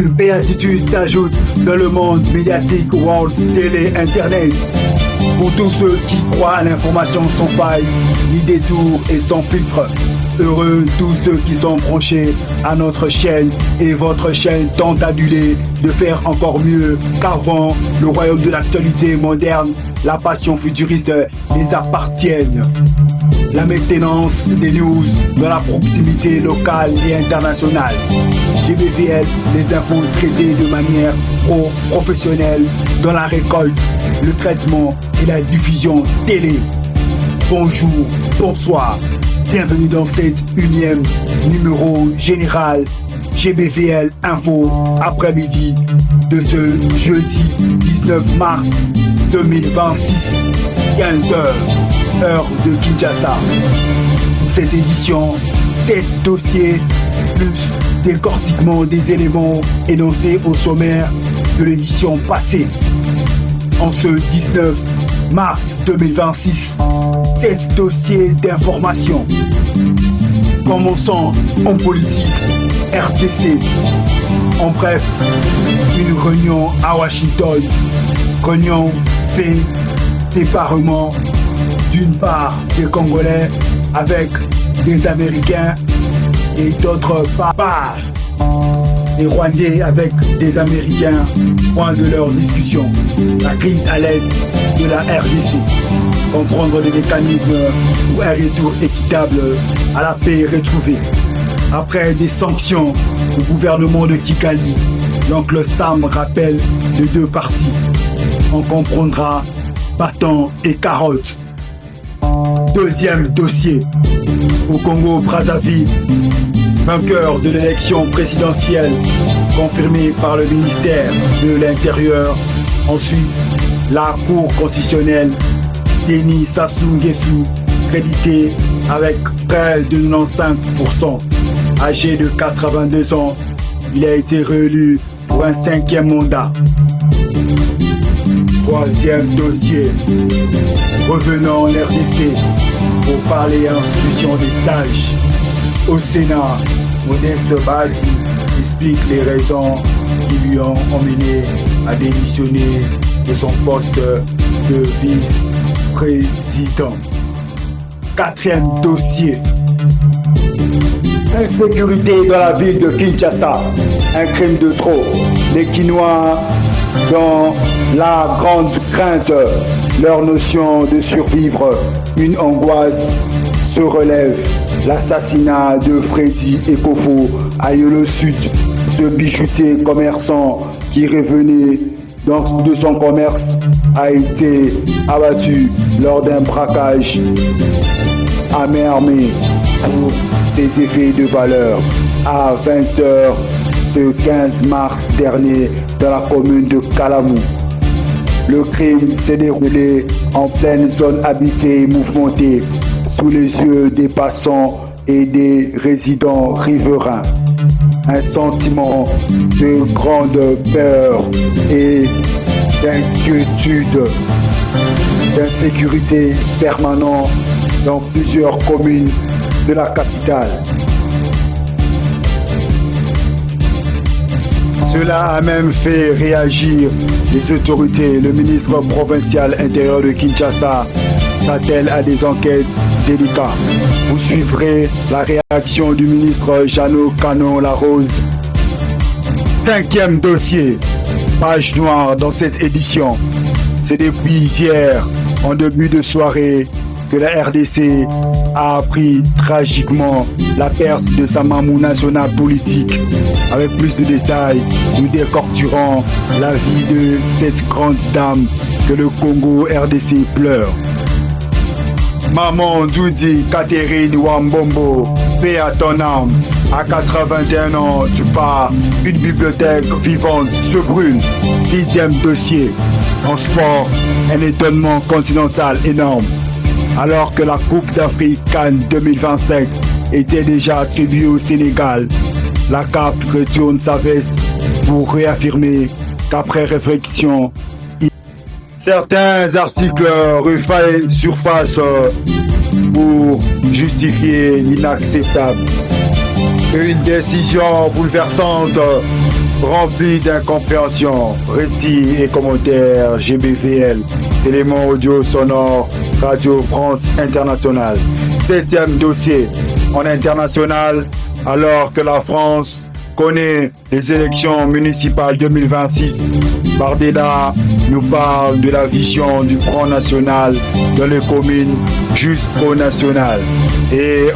Une béatitude s'ajoute dans le monde médiatique, world, télé, internet. Pour tous ceux qui croient à l'information sans faille, ni détour et sans filtre. Heureux tous ceux qui sont branchés à notre chaîne et votre chaîne tant adulée de faire encore mieux qu'avant. Le royaume de l'actualité moderne, la passion futuriste les appartiennent. La maintenance des news dans la proximité locale et internationale. GBVL, les infos traitées de manière pro-professionnelle dans la récolte, le traitement et la diffusion télé. Bonjour, bonsoir, bienvenue dans cet unième numéro général GBVL Info après-midi de ce jeudi 19 mars 2026, 15h, heure de Kinshasa. Pour cette édition, 7 dossiers plus décortiquement des éléments énoncés au sommaire de l'édition passée. En ce 19 mars 2026, 7 dossiers d'information. Commençons en politique, RDC. En bref, une réunion à Washington. Réunion fait séparément d'une part des Congolais avec des Américains et d'autre part des Rwandais avec des Américains. Point de leur discussion. La crise à l'aide de la RDC. Comprendre les mécanismes pour un retour équitable à la paix retrouvée. Après des sanctions au gouvernement de Kigali, l'oncle Sam rappelle les deux parties. On comprendra bâton et carotte. Deuxième dossier. Au Congo-Brazzaville, vainqueur de l'élection présidentielle confirmée par le ministère de l'Intérieur. Ensuite, la Cour constitutionnelle, Denis Sassou Nguesso, crédité avec près de 95%. Âgé de 82 ans, il a été réélu pour un 5e mandat. Troisième dossier. Revenons en RDC pour parler institution des stages. Au Sénat, Modeste Badji explique les raisons qui lui ont emmené à démissionner de son poste de vice-président. Quatrième dossier. Insécurité dans la ville de Kinshasa. Un crime de trop. Les Kinois dans la grande crainte. Leur notion de survivre. Une angoisse se relève. L'assassinat de Freddy Ekofo à Yolo Sud. Ce bijoutier commerçant qui revenait de son commerce a été abattu lors d'un braquage à main armée pour ses effets de valeur à 20h ce 15 mars dernier dans la commune de Kalamou. Le crime s'est déroulé en pleine zone habitée et mouvementée sous les yeux des passants et des résidents riverains. Un sentiment de grande peur et d'inquiétude, d'insécurité permanente dans plusieurs communes de la capitale. Cela a même fait réagir les autorités. Le ministre provincial intérieur de Kinshasa s'attelle à des enquêtes délicates. Vous suivrez la réaction du ministre Jeannot Canon-Larose. Cinquième dossier, page noire dans cette édition. C'est depuis hier, en début de soirée, que la RDC a appris tragiquement la perte de sa maman nationale politique. Avec plus de détails, nous décortiquerons la vie de cette grande dame que le Congo RDC pleure. Maman Doudi Catherine Wambombo, paix à ton âme. À 81 ans, tu pars, une bibliothèque vivante se brûle. Sixième dossier. En sport, un étonnement continental énorme. Alors que la Coupe d'Afrique Cannes 2025 était déjà attribuée au Sénégal, la CAF retourne sa veste pour réaffirmer qu'après réflexion, certains articles refait surface pour justifier l'inacceptable. Une décision bouleversante rempli d'incompréhension, récits et commentaires GBVL, éléments audio sonores, Radio France Internationale. 16e dossier en international, alors que la France connaît les élections municipales 2026. Bardella nous parle de la vision du Front National dans les communes jusqu'au national. Et